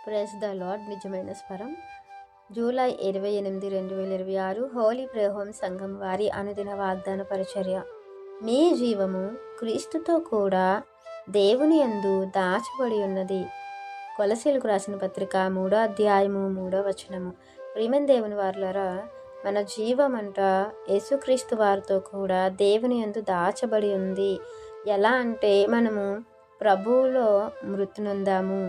Praise the lord. నిజమైన స్వరం. July 28, 2026 Holi prayer home సంఘం వారి అనుదిన వాగ్దాన పరిచర్య. మీ జీవము క్రీస్తుతో కూడా దేవుని యందు దాచబడి ఉన్నది. కొలసీలకు రాసిన పత్రిక 3వ అధ్యాయము 3వ వచనము. ప్రియమైన దేవుని వారులారా, మన జీవమంట యేసుక్రీస్తు వారితో కూడా దేవుని యందు దాచబడి ఉంది. ఎలా అంటే మనము ప్రభువులో మృతి నొందాము,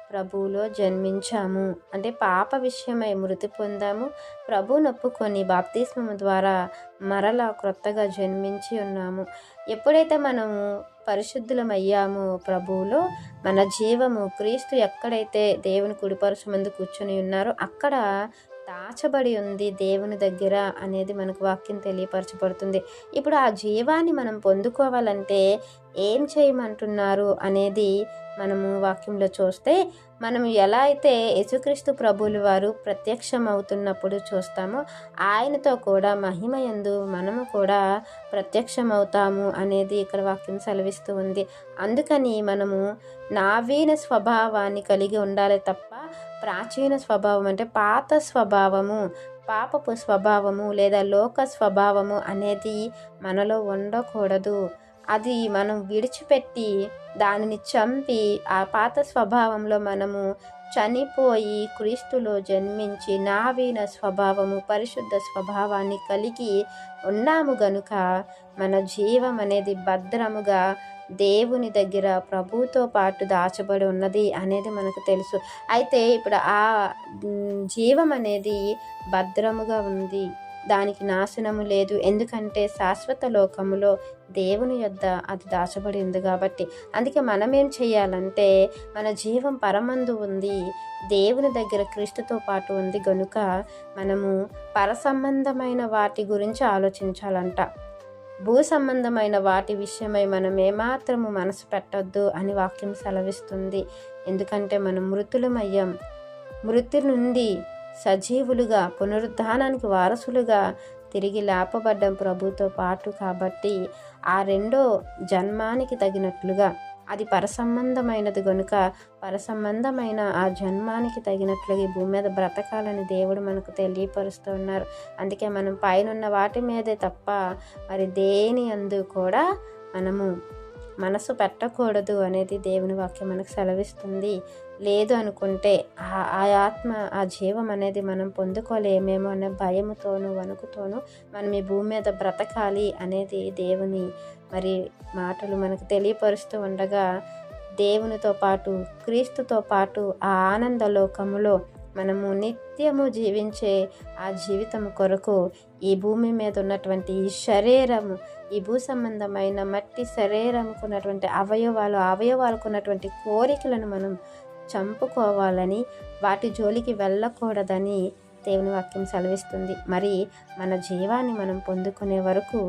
ప్రభువులో జన్మించాము, అంటే పాప విషయమై మృతి పొందాము, ప్రభువు నొప్పుకొని బాప్తిస్మము ద్వారా మరలా క్రొత్తగా జన్మించి ఉన్నాము. ఎప్పుడైతే మనము పరిశుద్ధులమయ్యామో ప్రభువులో, మన జీవము క్రీస్తు ఎక్కడైతే దేవుని కుడిపరుషమందు కూర్చొని ఉన్నారో అక్కడ దాచబడి ఉంది దేవుని దగ్గర అనేది మనకు వాక్యం తెలియపరచబడుతుంది. ఇప్పుడు ఆ జీవాన్ని మనం పొందుకోవాలంటే ఏం చేయమంటున్నారు అనేది మనము వాక్యంలో చూస్తే, మనం ఎలా అయితే యేసుక్రీస్తు ప్రభువులు వారు ప్రత్యక్షం అవుతున్నప్పుడు చూస్తామో, ఆయనతో కూడా మహిమయందు మనము కూడా ప్రత్యక్షం అవుతాము అనేది ఇక్కడ వాక్యం సెలవిస్తూ ఉంది. అందుకని మనము నవీన స్వభావాన్ని కలిగి ఉండాలి తప్ప ప్రాచీన స్వభావం అంటే పాత స్వభావము, పాపపు స్వభావము లేదా లోక స్వభావము అనేది మనలో ఉండకూడదు. అది మనం విడిచిపెట్టి దానిని చంపి ఆ పాత స్వభావంలో మనము చనిపోయి క్రీస్తులో జన్మించి నవీన స్వభావము, పరిశుద్ధ స్వభావాన్ని కలిగి ఉన్నాము గనుక మన జీవం అనేది భద్రముగా దేవుని దగ్గర ప్రభువుతో పాటు దాచబడి ఉన్నది అనేది మనకు తెలుసు. అయితే ఇప్పుడు ఆ జీవం అనేది భద్రముగా ఉంది, దానికి నాశనము లేదు. ఎందుకంటే శాశ్వత లోకములో దేవుని యొద్ద అది దాచబడి ఉంది కాబట్టి. అందుకే మనమేం చేయాలంటే, మన జీవం పరమందు ఉంది, దేవుని దగ్గర క్రీస్తుతో పాటు ఉంది గనుక మనము పరసంబంధమైన వాటి గురించి ఆలోచించాలంట. భూ సంబంధమైన వాటి విషయమై మనం ఏమాత్రము మనసు పెట్టొద్దు అని వాక్యం సెలవిస్తుంది. ఎందుకంటే మనం మృతులమయ్యాం, మృతి నుండి సజీవులుగా పునరుద్ధానానికి వారసులుగా తిరిగి లేపబడ్డం ప్రభుతో పాటు. కాబట్టి ఆ రెండో జన్మానికి తగినట్లుగా అది పరసంబంధమైనది గనుక పరసంబంధమైన ఆ జన్మానికి తగినట్లుగా ఈ భూమి మీద బ్రతకాలని దేవుడు మనకు తెలియపరుస్తూ ఉన్నారు. అందుకే మనం పైనున్న వాటి మీదే తప్ప మరి దేని అందు కూడా మనము మనసు పెట్టకూడదు అనేది దేవుని వాక్యం మనకు సెలవిస్తుంది. లేదు అనుకుంటే ఆ ఆత్మ, ఆ జీవం అనేది మనం పొందుకోలేమేమో అనే భయముతోనూ వణుకుతోనూ మనం ఈ భూమి మీద బ్రతకాలి అనేది దేవుని మరి మాటలు మనకు తెలియపరుస్తూ ఉండగా, దేవునితో పాటు క్రీస్తుతో పాటు ఆ ఆనంద లోకములో మనము నిత్యము జీవించే ఆ జీవితం కొరకు ఈ భూమి మీద ఉన్నటువంటి ఈ శరీరము, ఈ భూ సంబంధమైన మట్టి శరీరంకు ఉన్నటువంటి అవయవాలకు ఉన్నటువంటి కోరికలను మనం చంపుకోవాలని, వాటి జోలికి వెళ్ళకూడదని దేవుని వాక్యం సెలవిస్తుంది. మరి మన జీవాన్ని మనం పొందుకునే వరకు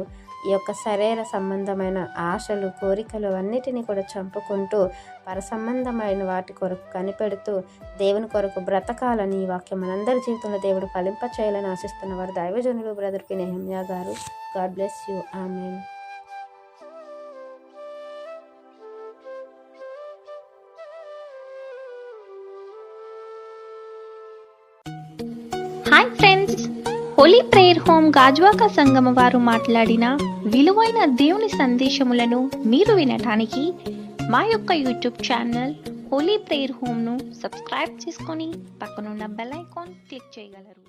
ఈ యొక్క శరీర సంబంధమైన ఆశలు, కోరికలు అన్నిటినీ కూడా చంపుకుంటూ పరసంబంధమైన వాటి కొరకు కనిపెడుతూ దేవుని కొరకు బ్రతకాలని ఈ వాక్యం మనందరి జీవితంలో దేవుడు ఫలింప చేయాలని ఆశిస్తున్నవారు దైవజనులు brother P. Nehemiah garu. God bless you. Amen. Hi friends, holy prayer home Gajuwaka Sangama వారు మాట్లాడిన విలువైన దేవుని సందేశములను మీరు వినటానికి మా యొక్క యూట్యూబ్ ఛానల్ హోలీ ప్రేయర్ హోమ్ను సబ్స్క్రైబ్ చేసుకొని పక్కనున్న బెల్ ఐకాన్ క్లిక్ చేయగలరు.